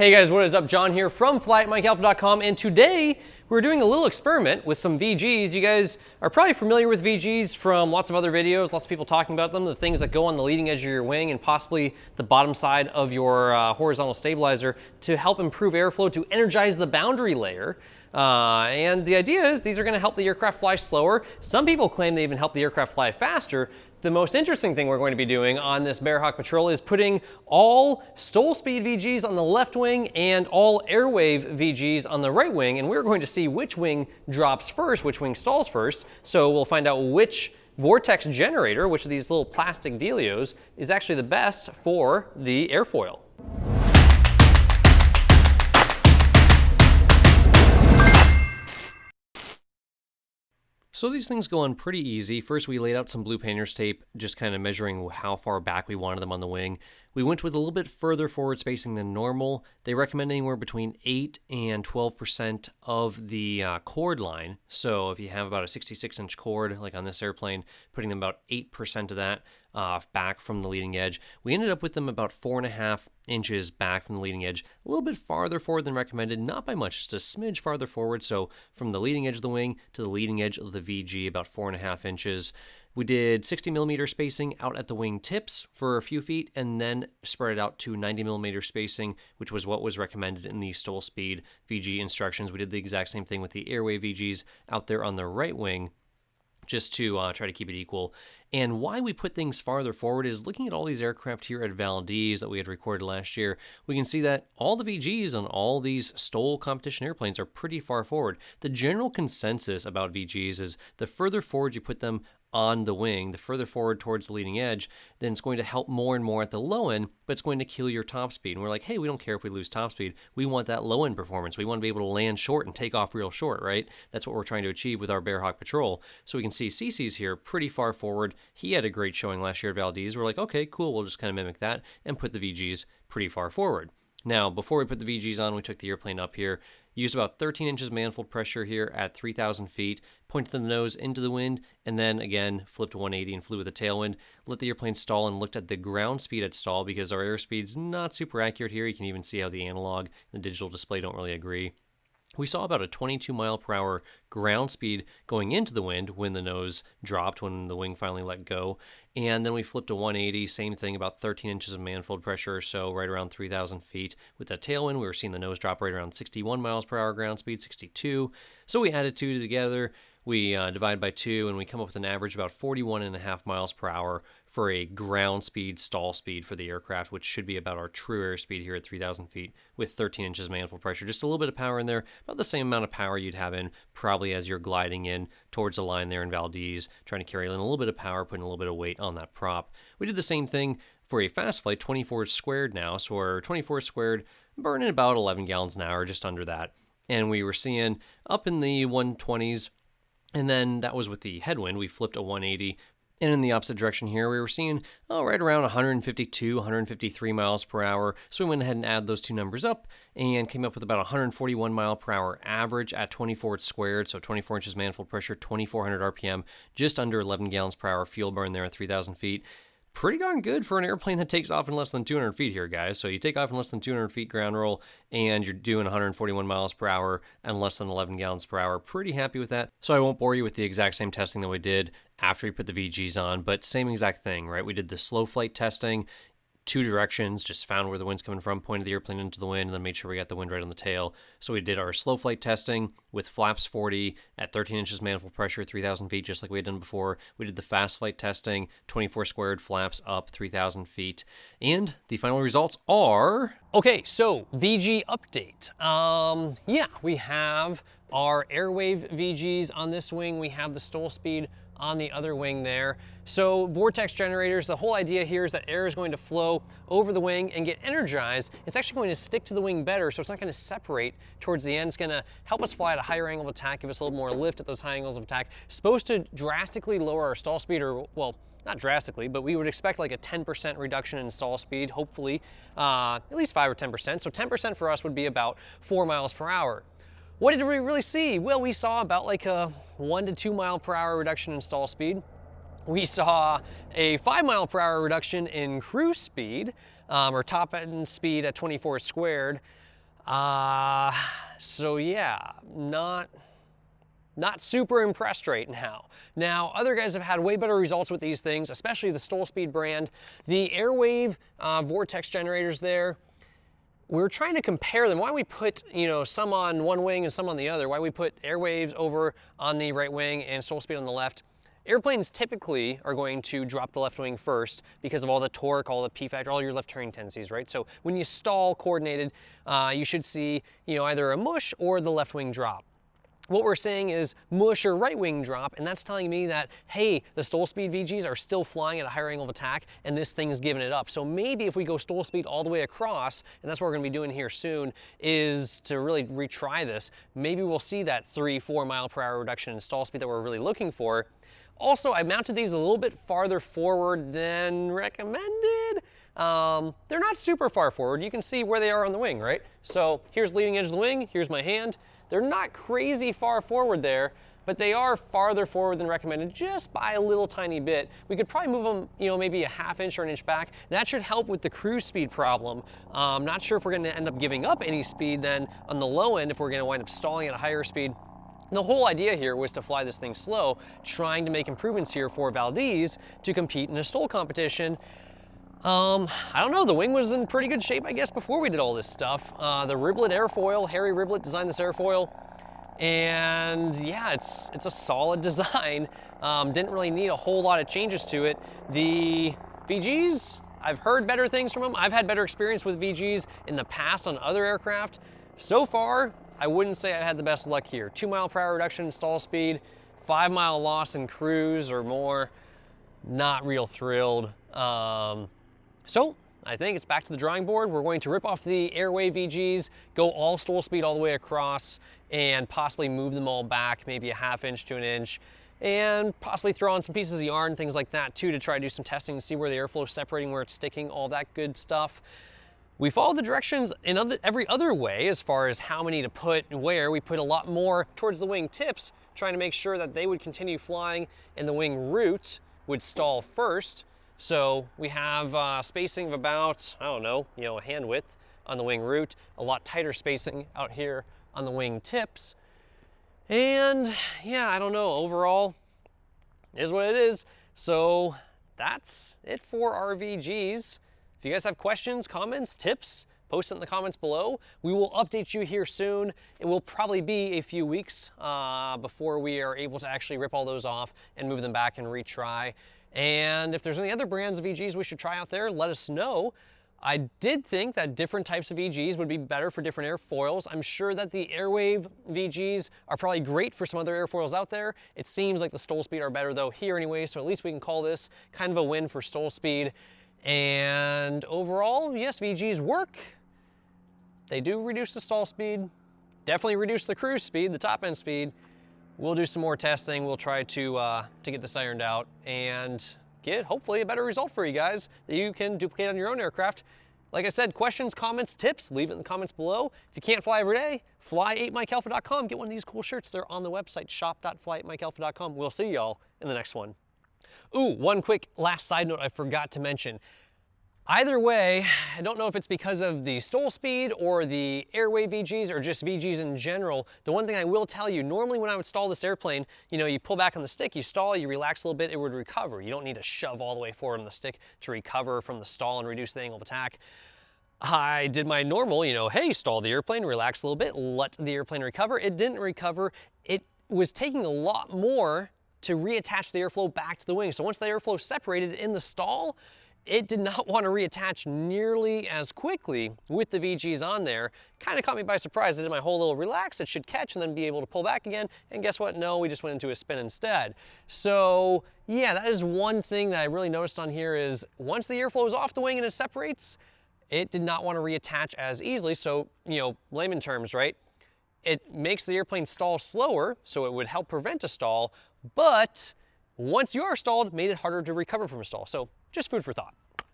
Hey guys, what is up? John here from flyatmikealpha.com, and today we're doing a little experiment with some VGs. You guys are probably familiar with VGs from lots of other videos, lots of people talking about them, the things that go on the leading edge of your wing and possibly the bottom side of your horizontal stabilizer to help improve airflow, to energize the boundary layer. And the idea is these are going to help the aircraft fly slower. Some people claim they even help the aircraft fly faster. The most interesting thing we're going to be doing on this Bearhawk Patrol is putting all Stol Speed VGs on the left wing and all Airwave VGs on the right wing, and we're going to see which wing drops first, which wing stalls first. So we'll find out which vortex generator, which of these little plastic dealios, is actually the best for the airfoil. So these things go on pretty easy. First, we laid out some blue painter's tape, just kind of measuring how far back we wanted them on the wing. We went with a little bit further forward spacing than normal. They recommend anywhere between 8 and 12% of the chord line. So if you have about a 66-inch chord, like on this airplane, putting them about 8% of that back from the leading edge. We ended up with them about 4.5 inches back from the leading edge, a little bit farther forward than recommended, not by much, just a smidge farther forward. So from the leading edge of the wing to the leading edge of the VG, about 4.5 inches. We did 60mm spacing out at the wing tips for a few feet, and then spread it out to 90mm spacing, which was what was recommended in the Stol Speed VG instructions. We did the exact same thing with the Airwave VGs out there on the right wing, just to try to keep it equal. And why we put things farther forward is looking at all these aircraft here at Valdez that we had recorded last year, we can see that all the VGs on all these Stol competition airplanes are pretty far forward. The general consensus about VGs is the further forward you put them on the wing, the further forward towards the leading edge, then it's going to help more and more at the low end, but it's going to kill your top speed. And we're like, hey, we don't care if we lose top speed. We want that low end performance. We want to be able to land short and take off real short, right? That's what we're trying to achieve with our Bearhawk Patrol. So we can see CC's here pretty far forward. He had a great showing last year at Valdez. We're like, okay, cool. We'll just kind of mimic that and put the VGs pretty far forward. Now, before we put the VGs on, we took the airplane up here, used about 13 inches manifold pressure here at 3,000 feet, pointed the nose into the wind, and then again flipped 180 and flew with a tailwind. Let the airplane stall and looked at the ground speed at stall because our airspeed's not super accurate here. You can even see how the analog and the digital display don't really agree. We saw about a 22 mile per hour ground speed going into the wind when the nose dropped, when the wing finally let go. And then we flipped to 180, same thing, about 13 inches of manifold pressure or so, right around 3,000 feet. With that tailwind, we were seeing the nose drop right around 61 miles per hour ground speed, 62. So we added two together. We divide by 2, and we come up with an average about 41.5 miles per hour for a ground speed, stall speed for the aircraft, which should be about our true airspeed here at 3,000 feet with 13 inches manifold pressure. Just a little bit of power in there, about the same amount of power you'd have in probably as you're gliding in towards the line there in Valdez, trying to carry in a little bit of power, putting a little bit of weight on that prop. We did the same thing for a fast flight, 24 squared now, so our 24 squared burning about 11 gallons an hour, just under that. And we were seeing up in the 120s, and then that was with the headwind. We flipped a 180. And in the opposite direction here, we were seeing right around 152, 153 miles per hour. So we went ahead and added those two numbers up and came up with about 141 mile per hour average at 24 squared. So 24 inches manifold pressure, 2,400 RPM, just under 11 gallons per hour fuel burn there at 3,000 feet. Pretty darn good for an airplane that takes off in less than 200 feet here, guys. So you take off in less than 200 feet ground roll, and you're doing 141 miles per hour and less than 11 gallons per hour. Pretty happy with that. So I won't bore you with the exact same testing that we did after we put the VGs on, but same exact thing, right? We did the slow flight testing, 2 directions, just found where the wind's coming from, pointed the airplane into the wind, and then made sure we got the wind right on the tail. So we did our slow flight testing with flaps 40 at 13 inches manifold pressure, 3,000 feet, just like we had done before. We did the fast flight testing, 24 squared flaps up 3,000 feet. And the final results are... Okay, so VG update. Yeah, we have our Airwave VGs on this wing. We have the Stol Speed on the other wing there. So vortex generators, the whole idea here is that air is going to flow over the wing and get energized. It's actually going to stick to the wing better, so it's not going to separate towards the end. It's going to help us fly at a higher angle of attack, give us a little more lift at those high angles of attack. It's supposed to drastically lower our stall speed, or, well, not drastically, but we would expect like a 10% reduction in stall speed, hopefully, at least 5 or 10%. So 10% for us would be about 4 miles per hour. What did we really see? Well, we saw about like a 1 to 2 mile per hour reduction in stall speed. We saw a 5 mile per hour reduction in cruise speed, or top end speed at 24 squared. So yeah, not super impressed right now. Now, other guys have had way better results with these things, especially the STOLspeed brand. The Airwave vortex generators there, we're trying to compare them. Why don't we put, some on one wing and some on the other? Why don't we put Airwaves over on the right wing and STOLspeed on the left? Airplanes typically are going to drop the left wing first because of all the torque, all the P factor, all your left turning tendencies, right? So when you stall coordinated, you should see, either a mush or the left wing drop. What we're saying is mush or right wing drop, and that's telling me that, hey, the STOLspeed VGs are still flying at a higher angle of attack, and this thing's giving it up. So maybe if we go STOLspeed all the way across, and that's what we're gonna be doing here soon, is to really retry this. Maybe we'll see that 3-4 mile per hour reduction in stall speed that we're really looking for. Also, I mounted these a little bit farther forward than recommended. They're not super far forward. You can see where they are on the wing, right? So here's leading edge of the wing, here's my hand. They're not crazy far forward there, but they are farther forward than recommended just by a little tiny bit. We could probably move them, maybe a ½ inch or an inch back. That should help with the cruise speed problem. Not sure if we're gonna end up giving up any speed then on the low end if we're gonna wind up stalling at a higher speed. The whole idea here was to fly this thing slow, trying to make improvements here for Valdez to compete in a STOL competition. I don't know, the wing was in pretty good shape, I guess, before we did all this stuff. The Riblet airfoil, Harry Riblet designed this airfoil, and yeah, it's a solid design. Didn't really need a whole lot of changes to it. The VGs, I've heard better things from them. I've had better experience with VGs in the past on other aircraft. So far, I wouldn't say I had the best luck here. 2 mile per hour reduction in stall speed, 5 mile loss in cruise or more. Not real thrilled. So I think it's back to the drawing board. We're going to rip off the Airwave VGs, go all stall speed all the way across, and possibly move them all back, maybe a ½ inch to an inch, and possibly throw on some pieces of yarn, things like that too, to try to do some testing and see where the airflow is separating, where it's sticking, all that good stuff. We follow the directions in every other way as far as how many to put and where. We put a lot more towards the wing tips, trying to make sure that they would continue flying and the wing root would stall first. So we have spacing of about, I don't know, a hand width on the wing root, a lot tighter spacing out here on the wing tips. And yeah, I don't know, overall, it is what it is. So that's it for our VGs. If you guys have questions, comments, tips, post it in the comments below. We will update you here soon. It will probably be a few weeks before we are able to actually rip all those off and move them back and retry. And if there's any other brands of VGs we should try out there, let us know. I did think that different types of VGs would be better for different airfoils. I'm sure that the Airwave VGs are probably great for some other airfoils out there. It seems like the STOLspeed are better though here anyway, so at least we can call this kind of a win for STOLspeed. And overall, yes, VGs work. They do reduce the stall speed, definitely reduce the cruise speed, the top end speed. We'll do some more testing. We'll try to get this ironed out and get hopefully a better result for you guys that you can duplicate on your own aircraft. Like I said, questions, comments, tips, leave it in the comments below. If you can't fly every day, fly8mikealpha.com. Get one of these cool shirts. They're on the website, shop.fly8mikealpha.com. We'll see y'all in the next one. Ooh, one quick last side note I forgot to mention. Either way, I don't know if it's because of the STOLspeed or the Airwave VGs or just VGs in general. The one thing I will tell you, normally when I would stall this airplane, you pull back on the stick, you stall, you relax a little bit, it would recover. You don't need to shove all the way forward on the stick to recover from the stall and reduce the angle of attack. I did my normal, hey, stall the airplane, relax a little bit, let the airplane recover. It didn't recover. It was taking a lot more to reattach the airflow back to the wing. So once the airflow separated in the stall, it did not want to reattach nearly as quickly with the VGs on there. Kind of caught me by surprise. I did my whole little relax, it should catch and then be able to pull back again. And guess what? No, we just went into a spin instead. So yeah, that is one thing that I really noticed on here is once the airflow is off the wing and it separates, it did not want to reattach as easily. So, layman terms, right? It makes the airplane stall slower, so it would help prevent a stall, but once you are stalled, made it harder to recover from a stall. So just food for thought.